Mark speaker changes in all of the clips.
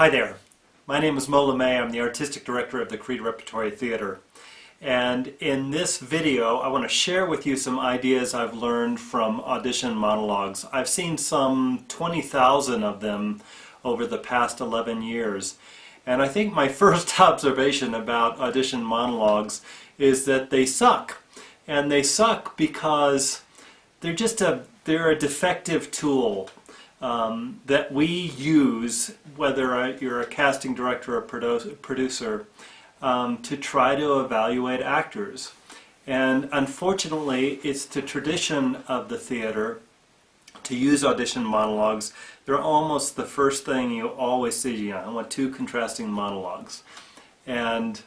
Speaker 1: Hi there, my name is Mola May. I'm the Artistic Director of the Creed Repertory Theater. And in this video I want to share with you some ideas I've learned from Audition monologues. I've seen some 20,000 of them over the past 11 years. And I think my first observation about Audition monologues is that they suck. And they suck because they're a defective tool that we use, whether you're a casting director or producer, to try to evaluate actors. And unfortunately, it's the tradition of the theater to use audition monologues. They're almost the first thing you always see. I want two contrasting monologues. And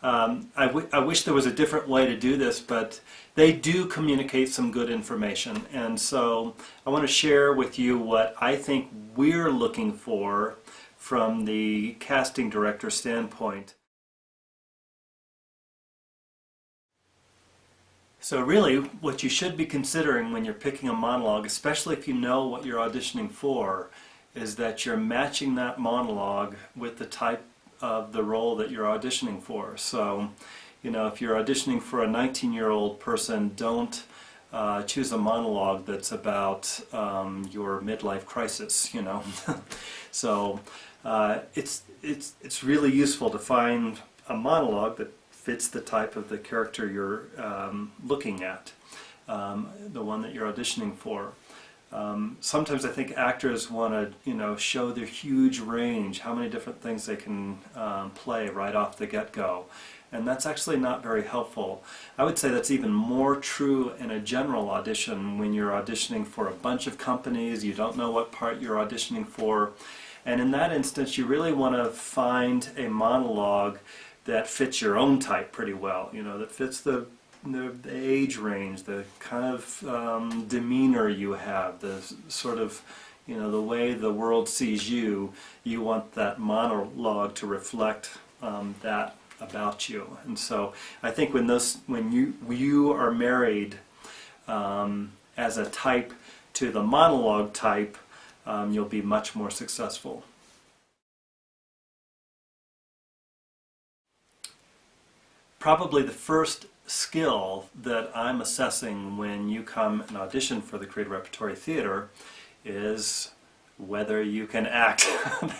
Speaker 1: I wish there was a different way to do this, but they do communicate some good information. And so I want to share with you what I think we're looking for from the casting director standpoint. So really, what you should be considering when you're picking a monologue, especially if you know what you're auditioning for, is that you're matching that monologue with the type of the role that you're auditioning for. So, if you're auditioning for a 19-year-old person, don't choose a monologue that's about your midlife crisis. So it's really useful to find a monologue that fits the type of the character you're looking at, the one that you're auditioning for. Sometimes I think actors want to, show their huge range, how many different things they can play right off the get-go. And that's actually not very helpful. I would say that's even more true in a general audition when you're auditioning for a bunch of companies, you don't know what part you're auditioning for. And in that instance, you really want to find a monologue that fits your own type pretty well, that fits the age range, the kind of demeanor you have, the sort of, the way the world sees you. You want that monologue to reflect that about you. And so I think when you are married as a type to the monologue type, you'll be much more successful. Probably the first skill that I'm assessing when you come and audition for the Creed Repertory Theater is whether you can act.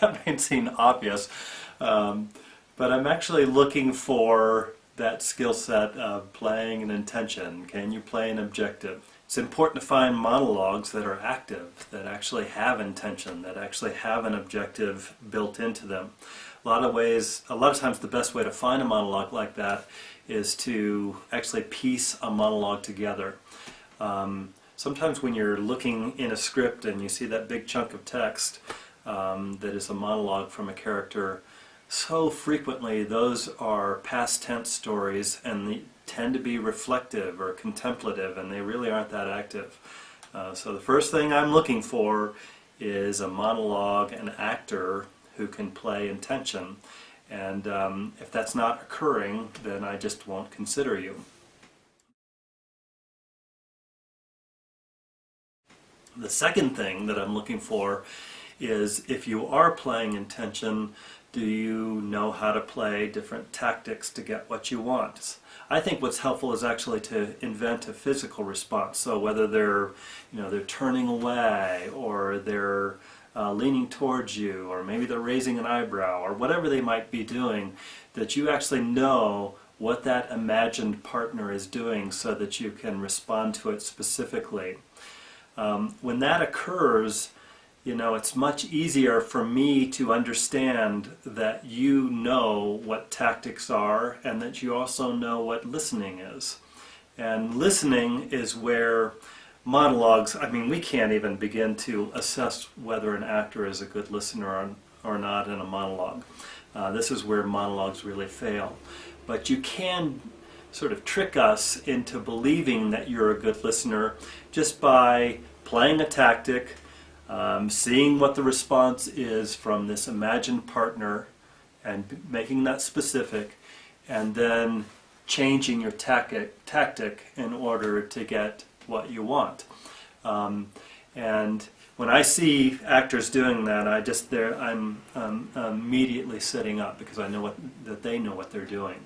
Speaker 1: That may seem obvious, but I'm actually looking for that skill set of playing an intention. Can you play an objective? It's important to find monologues that are active, that actually have intention, that actually have an objective built into them. A lot of times the best way to find a monologue like that is to actually piece a monologue together. Sometimes when you're looking in a script and you see that big chunk of text that is a monologue from a character, so frequently those are past tense stories and they tend to be reflective or contemplative, and they really aren't that active. So the first thing I'm looking for is a monologue, an actor who can play intention. And if that's not occurring, then I just won't consider you. The second thing that I'm looking for is, if you are playing intention, do you know how to play different tactics to get what you want? I think what's helpful is actually to invent a physical response. So whether they're turning away, or they're leaning towards you, or maybe they're raising an eyebrow, or whatever they might be doing, that you actually know what that imagined partner is doing so that you can respond to it specifically. When that occurs, it's much easier for me to understand that you know what tactics are, and that you also know what listening is. And listening is where monologues, we can't even begin to assess whether an actor is a good listener or not in a monologue. This is where monologues really fail. But you can sort of trick us into believing that you're a good listener just by playing a tactic, seeing what the response is from this imagined partner and making that specific, and then changing your tactic in order to get what you want. And when I see actors doing that, I'm immediately sitting up because I know that they know what they're doing.